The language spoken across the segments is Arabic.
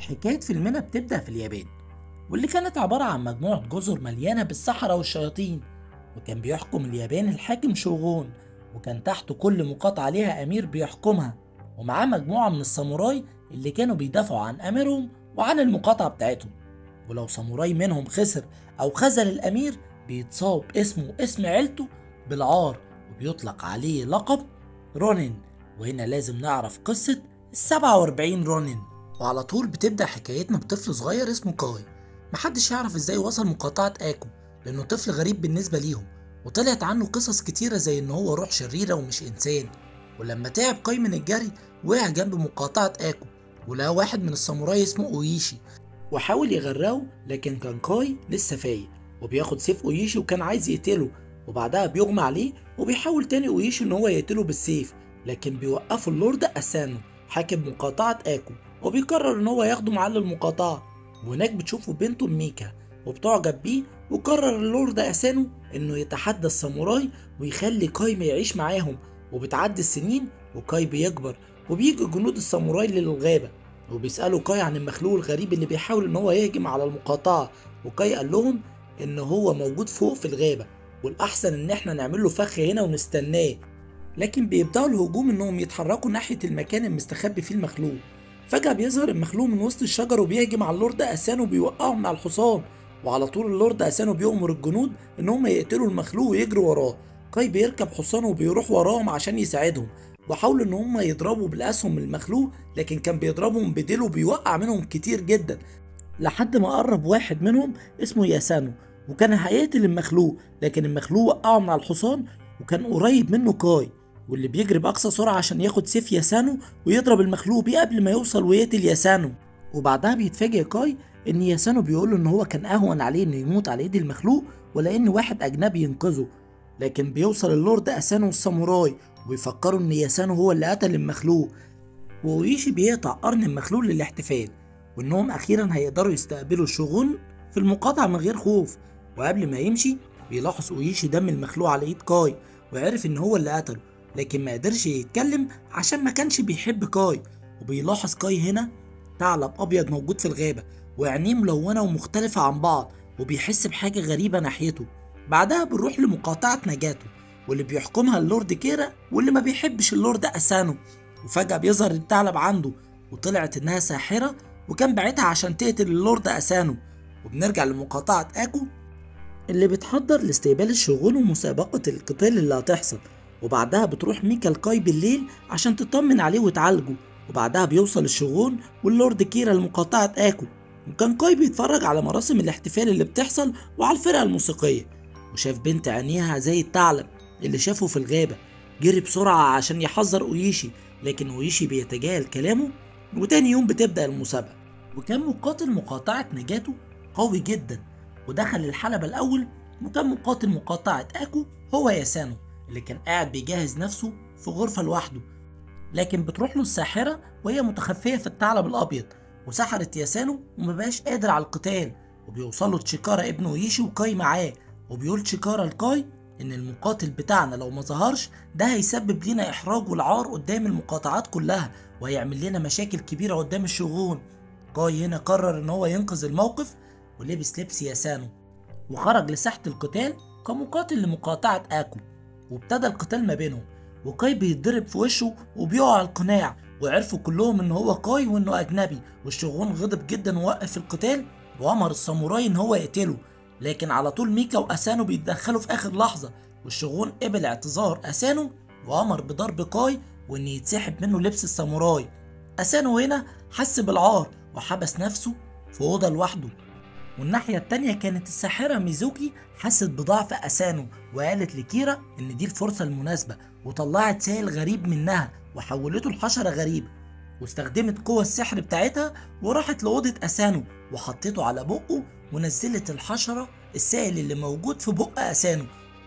حكاية فيلمنا بتبدأ في اليابان، واللي كانت عبارة عن مجموعة جزر مليانة بالسحرة والشياطين. وكان بيحكم اليابان الحاكم شوغون، وكان تحته كل مقاطعة ليها أمير بيحكمها، ومعاه مجموعة من الساموراي اللي كانوا بيدافعوا عن أميرهم وعن المقاطعة بتاعتهم. ولو ساموراي منهم خسر أو خذل الأمير، بيتصاب اسمه واسم عيلته بالعار، وبيطلق عليه لقب رونين. وهنا لازم نعرف قصة ال47 رونين. وعلى طول بتبدأ حكايتنا بطفل صغير اسمه كاي. محدش يعرف ازاي وصل مقاطعة اكو، لانه طفل غريب بالنسبة ليهم، وطلعت عنه قصص كتيرة زي ان هو روح شريرة ومش انسان. ولما تعب كاي من الجري، وقع جنب مقاطعة اكو، ولقى واحد من الساموراي اسمه اويشي، وحاول يغرقه، لكن كان كاي لسه فايق وبياخد سيف اويشي وكان عايز يقتله. وبعدها بيغمى عليه، وبيحاول تاني اويشي ان هو يقتله بالسيف، لكن بيوقفه اللورد اسانو حاكم مقاطعة اكو، وبيقرر ان هو ياخده معاه للمقاطعة. وهناك بتشوفه بنته ميكا وبتعجب بيه، وقرر اللورد اسانو انه يتحدى الساموراي ويخلي كاي يعيش معاهم. وبتعدي السنين وكاي بيكبر، وبيجي جنود الساموراي للغابة، وبيسألوا كاي عن المخلوق الغريب اللي بيحاول ان هو يهجم على المقاطعة. وكاي قال لهم ان هو موجود فوق في الغابة، والاحسن ان احنا نعمل له فخ هنا ونستناه. لكن بيبدأوا الهجوم انهم يتحركوا ناحية المكان المستخبي فيه المخلوق. فجأة بيظهر المخلوق من وسط الشجر وبيهجم على اللورد اسانو وبيوقعه من على الحصان. وعلى طول اللورد اسانو بيأمر الجنود ان هم يقتلوا المخلوق ويجروا وراه. كاي بيركب حصانه وبيروح وراهم عشان يساعدهم، وحاولوا ان هم يضربوا بالاسهم المخلوق، لكن كان بيضربهم بديله وبيوقع منهم كتير جدا، لحد ما قرب واحد منهم اسمه ياسانو، وكان هيقتل المخلوق، لكن المخلوق وقعه من على الحصان، وكان قريب منه كاي، واللي بيجري بأقصى سرعة عشان ياخد سيف ياسانو ويضرب المخلوق بيه قبل ما يوصل ويقتل ياسانو. وبعدها بيتفاجئ كاي ان ياسانو بيقوله ان هو كان اهون عليه انه يموت على ايد المخلوق ولا ان واحد اجنبي ينقذه. لكن بيوصل اللورد اسانو والساموراي ويفكروا ان ياسانو هو اللي قتل المخلوق، وويشي بيقطع قرن المخلوق للاحتفال، وانهم اخيرا هيقدروا يستقبلوا الشوغون في المقاطعة من غير خوف. وقبل ما يمشي بيلاحظ اويشي دم المخلوق على ايد كاي، وعرف ان هو اللي قتله، لكن ما قدرش يتكلم عشان ما كانش بيحب كاي. وبيلاحظ كاي هنا ثعلب ابيض موجود في الغابة، وعينيه ملونة ومختلفة عن بعض، وبيحس بحاجة غريبة ناحيته. بعدها بنروح لمقاطعة نجاتو، واللي بيحكمها اللورد كيرا، واللي ما بيحبش اللورد اسانو. وفجأة بيظهر الثعلب عنده، وطلعت انها ساحرة وكان باعتها عشان تقتل اللورد اسانو. وبنرجع لمقاطعة اكو اللي بتحضر لاستقبال الشغل ومسابقة القتال اللي هتحصل. وبعدها بتروح ميكا لكاي بالليل عشان تطمن عليه وتعالجه. وبعدها بيوصل الشغون واللورد كيرا لمقاطعة اكو، وكان كاي بيتفرج على مراسم الاحتفال اللي بتحصل وعلى الفرقة الموسيقية، وشاف بنت عينيها زي الثعلب اللي شافه في الغابة. جري بسرعة عشان يحذر اويشي، لكن اويشي بيتجاهل كلامه. وتاني يوم بتبدأ المسابقة، وكان مقاتل مقاطعة نجاتو قوي جدا ودخل الحلبة الأول. وكان مقاتل مقاطعة اكو هو ياسانو، اللي كان قاعد بيجهز نفسه في غرفة لوحده. لكن بتروح له الساحرة وهي متخفية في الثعلب الأبيض، وسحرت ياسانو ومبقاش قادر على القتال. وبيوصلوا تشيكارا ابن اويشي وكاي معاه، وبيقول تشيكارا لكاي ان المقاتل بتاعنا لو ما ظهرش ده هيسبب لنا احراج والعار قدام المقاطعات كلها، وهيعمل لنا مشاكل كبيرة قدام الشغون. كاي هنا قرر ان هو ينقذ الموقف، ولبس لبس ياسانو وخرج لساحة القتال كمقاتل لمقاطعة اكو. وابتدى القتال ما بينهم، وكاي بيتضرب في وشه وبيقع على القناع، وعرفوا كلهم ان هو كاي وانه اجنبي. والشغون غضب جدا ووقف القتال، وامر الساموراي ان هو يقتله. لكن على طول ميكا واسانو بيتدخلوا في اخر لحظة، والشغون قبل اعتذار اسانو وامر بضرب كاي وان يتسحب منه لبس الساموراي. اسانو هنا حس بالعار وحبس نفسه في اوضه لوحده. والناحية التانية كانت الساحرة ميزوكي حست بضعف أسانو، وقالت لكيرا إن دي الفرصة المناسبة، وطلعت سائل غريب منها وحولته لحشرة غريبة، واستخدمت قوة السحر بتاعتها وراحت لأوضة أسانو وحطيته على بقه، ونزلت الحشرة السائل اللي موجود في بق أسانو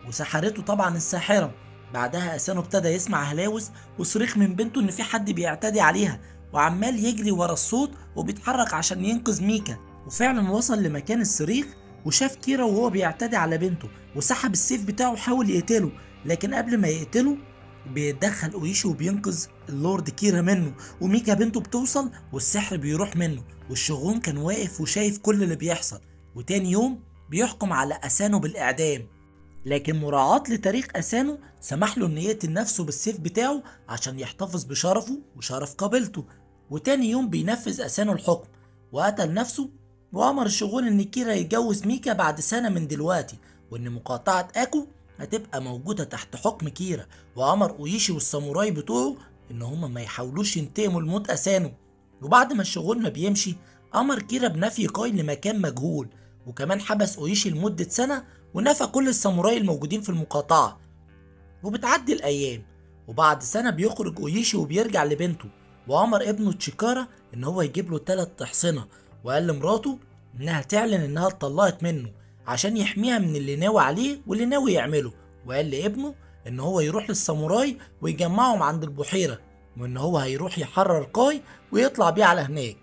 وسحرته طبعا الساحرة. بعدها أسانو ابتدى يسمع هلاوس وصريخ من بنته إن في حد بيعتدي عليها، وعمال يجري ورا الصوت وبيتحرك عشان ينقذ ميكا. وفعلا وصل لمكان الصريخ وشاف كيرا وهو بيعتدي على بنته، وسحب السيف بتاعه وحاول يقتله، لكن قبل ما يقتله بيتدخل اويشي وبينقذ اللورد كيرا منه، وميكا بنته بتوصل والسحر بيروح منه، والشغون كان واقف وشايف كل اللي بيحصل. وتاني يوم بيحكم على أسانو بالإعدام، لكن مراعاة لتاريخ أسانو سمح له إن يقتل نفسه بالسيف بتاعه عشان يحتفظ بشرفه وشرف قبيلته. وتاني يوم بينفذ أسانو الحكم وقتل نفسه، وأمر الشغون إن كيرا يتجوز ميكا بعد سنة من دلوقتي، وإن مقاطعة آكو هتبقى موجودة تحت حكم كيرا. وأمر أويشي والساموراي بتوعه إن هما ما يحاولوش ينتقموا لموت أسانو. وبعد ما الشغون ما بيمشي، أمر كيرا بنفي كاي لمكان مجهول، وكمان حبس أويشي لمدة سنة، ونفى كل الساموراي الموجودين في المقاطعة. وبتعدي الأيام، وبعد سنة بيخرج أويشي وبيرجع لبنته، وأمر ابنه تشيكارا إن هو يجيب له 3 أحصنة، وقال لمراته إنها تعلن إنها اتطلقت منه عشان يحميها من اللي ناوي عليه واللي ناوي يعمله. وقال لابنه إن هو يروح للساموراي ويجمعهم عند البحيرة، وإن هو هيروح يحرر كاي ويطلع بيه على هناك.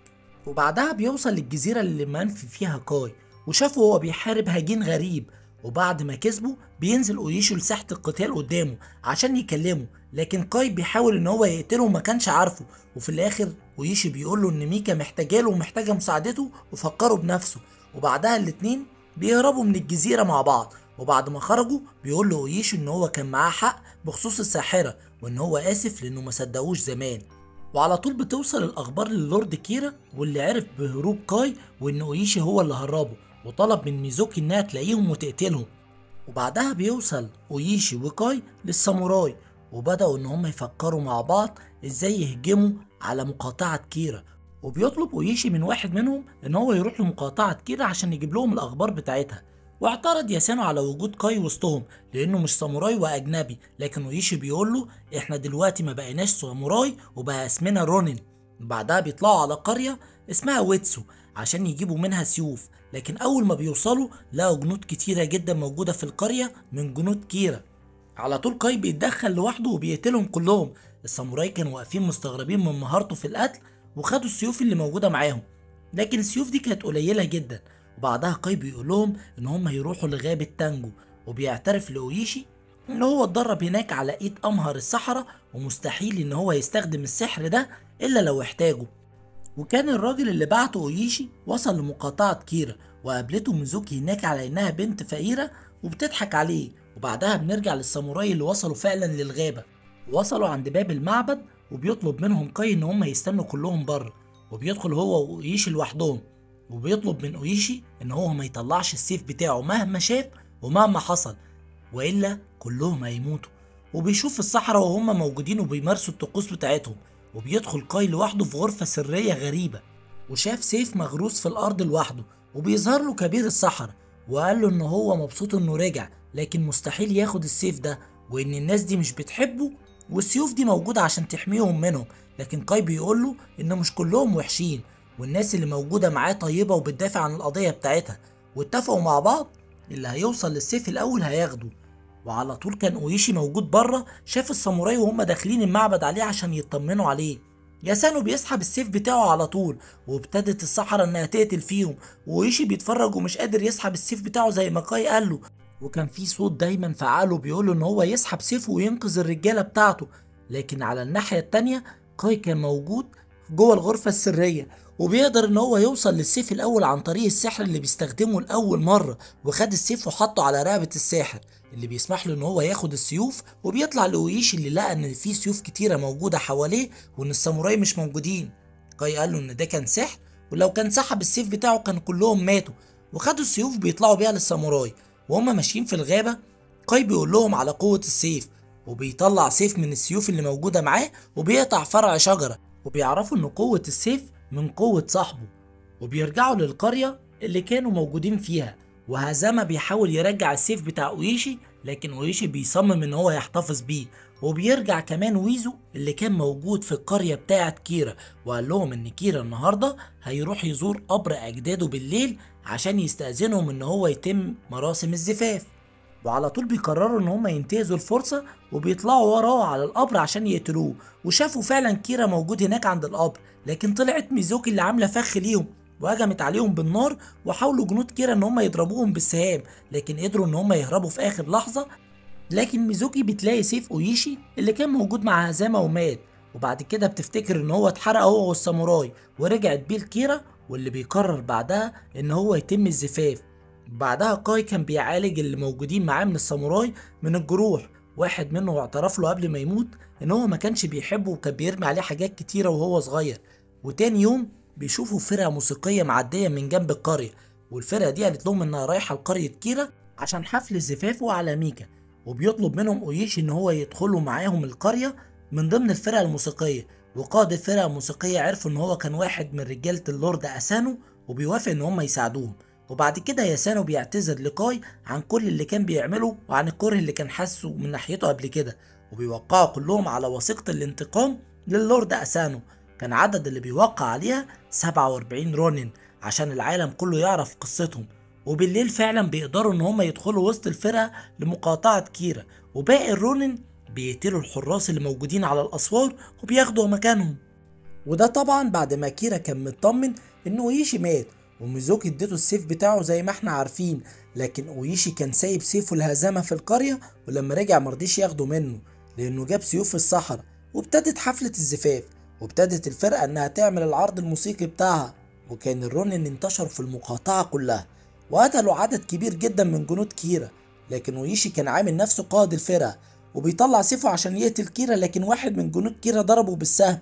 وبعدها بيوصل للجزيرة اللي منفي فيها كاي، وشافه هو بيحارب هجين غريب. وبعد ما كسبه بينزل أويشي لساحة القتال قدامه عشان يكلمه، لكن كاي بيحاول ان هو يقتله وما كانش عارفه. وفي الاخر أويشي بيقول له ان ميكا محتاجاله ومحتاجة مساعدته وفكره بنفسه. وبعدها الاتنين بيهربوا من الجزيرة مع بعض. وبعد ما خرجوا بيقول له أويشي ان هو كان معاه حق بخصوص الساحرة، وان هو اسف لانه ما صدقوش زمان. وعلى طول بتوصل الاخبار للورد كيرا، واللي عرف بهروب كاي وان أويشي هو اللي هربه، وطلب من ميزوكي انها تلاقيهم وتقتلهم. وبعدها بيوصل أويشي وكاي للساموراي، وبدأوا ان هم يفكروا مع بعض ازاي يهجموا على مقاطعة كيرا. وبيطلب أويشي من واحد منهم ان هو يروح لمقاطعة كيرا عشان يجيب لهم الاخبار بتاعتها. واعترض ياسانو على وجود كاي وسطهم لانه مش ساموراي واجنبي، لكن أويشي بيقول له احنا دلوقتي ما بقيناش ساموراي وبقى اسمنا رونين. بعدها بيطلعوا على قرية اسمها ويتسو عشان يجيبوا منها سيوف، لكن اول ما بيوصلوا لقوا جنود كتيرة جدا موجودة في القرية من جنود كيرا. على طول كاي بيتدخل لوحده وبيقتلهم كلهم. الساموراي كانوا واقفين مستغربين من مهارته في القتل، وخدوا السيوف اللي موجودة معاهم، لكن السيوف دي كانت قليلة جدا. وبعدها كاي بيقول لهم ان هم هيروحوا لغابة تانجو، وبيعترف لأويشي ان هو اتدرب هناك على ايد امهر السحرة، ومستحيل ان هو يستخدم السحر ده الا لو احتاجه. وكان الراجل اللي بعته أويشي وصل لمقاطعة كيرا، وقابلته ميزوكي هناك على انها بنت فقيرة وبتضحك عليه. وبعدها بنرجع للساموراي اللي وصلوا فعلا للغابة، وصلوا عند باب المعبد، وبيطلب منهم كاي ان هم يستنوا كلهم بره، وبيدخل هو وأويشي لوحدهم. وبيطلب من أويشي ان هو ما يطلعش السيف بتاعه مهما شاف ومهما حصل، والا كلهم هيموتوا. وبيشوف الصحراء وهم موجودين وبيمارسوا الطقوس بتاعتهم. وبيدخل كاي لوحده في غرفة سرية غريبة، وشاف سيف مغروس في الأرض لوحده، وبيظهر له كبير الصحراء وقال له إن هو مبسوط إنه رجع، لكن مستحيل ياخد السيف ده، وإن الناس دي مش بتحبه، والسيوف دي موجودة عشان تحميهم منهم. لكن كاي بيقول له إن مش كلهم وحشين، والناس اللي موجودة معاه طيبة وبتدافع عن القضية بتاعتها. واتفقوا مع بعض اللي هيوصل للسيف الأول هياخده. وعلى طول كان أويشي موجود بره، شاف الساموراي وهم داخلين المعبد عليه عشان يطمنوا عليه. ياسانو بيسحب السيف بتاعه على طول، وابتدت الصحراء انها تقتل فيهم، وأويشي بيتفرج ومش قادر يسحب السيف بتاعه زي ما كاي قال له. وكان في صوت دايما في عقله بيقوله ان هو يسحب سيفه وينقذ الرجاله بتاعته. لكن على الناحيه التانيه كاي كان موجود جوه الغرفه السريه، وبيقدر ان هو يوصل للسيف الاول عن طريق السحر اللي بيستخدمه لاول مره. وخد السيف وحطه على رقبه الساحر اللي بيسمح له ان هو ياخد السيوف. وبيطلع لأويشي اللي لقى ان في سيوف كتيره موجوده حواليه وان الساموراي مش موجودين. كاي قال له ان ده كان سحر، ولو كان سحب السيف بتاعه كان كلهم ماتوا. وخدوا السيوف بيطلعوا بيها للساموراي. وهم ماشيين في الغابه كاي بيقول لهم على قوه السيف، وبيطلع سيف من السيوف اللي موجوده معاه وبيقطع فرع شجره. وبيعرفوا ان قوه السيف من قوه صاحبه. وبيرجعوا للقريه اللي كانوا موجودين فيها، وهزاما بيحاول يرجع السيف بتاع أويشي، لكن أويشي بيصمم ان هو يحتفظ بيه. وبيرجع كمان ويزو اللي كان موجود في القرية بتاعة كيرا، وقال لهم ان كيرا النهاردة هيروح يزور قبر اجداده بالليل عشان يستأذنهم ان هو يتم مراسم الزفاف. وعلى طول بيقرروا ان هم ينتهزوا الفرصة وبيطلعوا وراه على القبر عشان يقتلوه. وشافوا فعلا كيرا موجود هناك عند القبر، لكن طلعت ميزوكي اللي عاملة فخ ليهم وهجمت عليهم بالنار. وحاولوا جنود كيرا ان هم يضربوهم بالسهام، لكن قدروا ان هم يهربوا في اخر لحظة. لكن ميزوكي بتلاقي سيف أويشي اللي كان موجود مع هزامة ومات، وبعد كده بتفتكر ان هو اتحرق هو والساموراي ورجعت بيه لكيرا، واللي بيقرر بعدها ان هو يتم الزفاف. بعدها كاي كان بيعالج اللي موجودين معاه من الساموراي من الجروح. واحد منهم اعترف له قبل ما يموت ان هو ما كانش بيحبه وكان بيرمي عليه حاجات كتيرة وهو صغير. وتاني يوم بيشوفوا فرقة موسيقية معدية من جنب القرية، والفرقة دي قالت لهم انها رايحة لقرية كيرا عشان حفل زفافه على ميكا، وبيطلب منهم اويشي ان هو يدخلوا معاهم القرية من ضمن الفرقة الموسيقية. وقائد الفرقة الموسيقية عرفوا ان هو كان واحد من رجالة اللورد اسانو، وبيوافق ان هم يساعدوهم. وبعد كده ياسانو بيعتذر لكاي عن كل اللي كان بيعمله وعن الكره اللي كان حاسه من ناحيته قبل كده، وبيوقعوا كلهم على وثيقة الانتقام للورد اسانو. كان عدد اللي بيوقع عليها 47 رونين عشان العالم كله يعرف قصتهم. وبالليل فعلا بيقدروا ان هم يدخلوا وسط الفرقة لمقاطعة كيرا، وباقي الرونين بيقتلوا الحراس اللي موجودين على الاسوار وبياخدوا مكانهم. وده طبعا بعد ما كيرا كان مطمن ان اويشي مات، وميزوكي اديته السيف بتاعه زي ما احنا عارفين. لكن اويشي كان سايب سيفه الهزامة في القرية، ولما رجع مرضيش ياخده منه لانه جاب سيوف في الصحراء. وابتدت حفلة الزفاف، وابتدت الفرقة انها تعمل العرض الموسيقي بتاعها. وكان الرونين انتشروا في المقاطعة كلها وقتلوا عدد كبير جدا من جنود كيرا. لكن اويشي كان عامل نفسه قائد الفرقة وبيطلع سيفه عشان يقتل كيرا، لكن واحد من جنود كيرا ضربه بالسهم،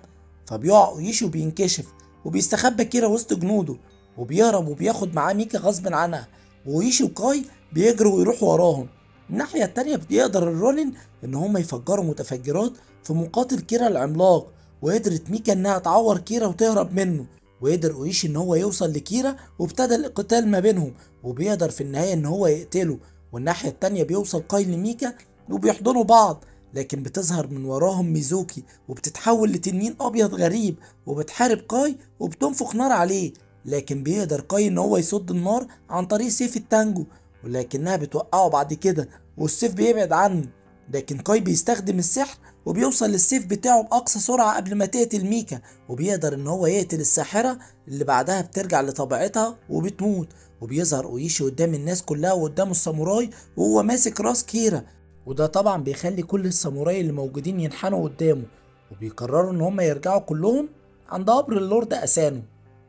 فبيقع اويشي وبينكشف، وبيستخبى كيرا وسط جنوده وبيهرب وبياخد معاه ميكا غصب عنها. واويشي وكاي بيجروا ويروحوا وراهم. الناحية التانية بيقدر الرونين ان هم يفجروا متفجرات في مقاتل كيرا العملاق، وقدرت ميكا انها تعور كيرا وتهرب منه. وقدر اويشي ان هو يوصل لكيرا وابتدى القتال ما بينهم، وبيقدر في النهاية ان هو يقتله. والناحية التانية بيوصل كاي لميكا وبيحضنوا بعض، لكن بتظهر من وراهم ميزوكي وبتتحول لتنين ابيض غريب وبتحارب كاي وبتنفخ نار عليه. لكن بيقدر كاي ان هو يصد النار عن طريق سيف التانجو، ولكنها بتوقعه بعد كده والسيف بيبعد عنه. لكن كاي بيستخدم السحر وبيوصل للسيف بتاعه بأقصى سرعة قبل ما تقتل ميكا، وبيقدر ان هو يقتل الساحرة اللي بعدها بترجع لطبيعتها وبتموت. وبيظهر اويشي قدام الناس كلها وقدام الساموراي وهو ماسك راس كيرا، وده طبعا بيخلي كل الساموراي اللي موجودين ينحنوا قدامه، وبيقرروا ان هم يرجعوا كلهم عند قبر اللورد اسانو،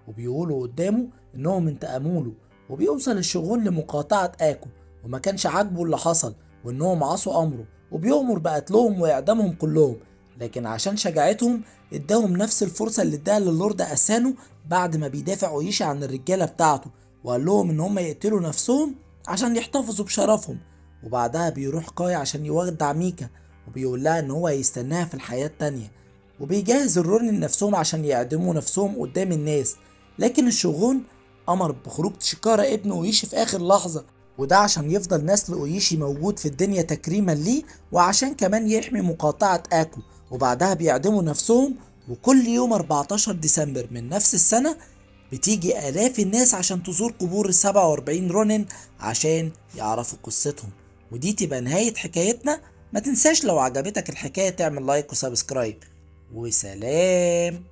وبيقولوا قدامه انهم انتقموا له. وبيوصل الشغون لمقاطعة اكو، وما كانش عاجبه اللي حصل وانهم عصوا امره، وبيؤمر بقتلهم واعدامهم كلهم. لكن عشان شجاعتهم اداهم نفس الفرصة اللي اداها للورد اسانو بعد ما بيدافع اويشي عن الرجالة بتاعته، وقال لهم ان هم يقتلوا نفسهم عشان يحتفظوا بشرفهم. وبعدها بيروح كاي عشان يودع ميكا، وبيقول لها ان هو هيستناها في الحياة التانية، وبيجهز الرونين نفسهم عشان يعدموا نفسهم قدام الناس. لكن الشغون امر بخروج تشيكارا ابن اويشي في اخر لحظة، وده عشان يفضل نسل اويشي موجود في الدنيا تكريما ليه، وعشان كمان يحمي مقاطعة اكو. وبعدها بيعدموا نفسهم. وكل يوم 14 ديسمبر من نفس السنة بتيجي آلاف الناس عشان تزور قبور ال 47 رونين عشان يعرفوا قصتهم. ودي تبقى نهاية حكايتنا. ما تنساش لو عجبتك الحكاية تعمل لايك وسبسكرايب، وسلام.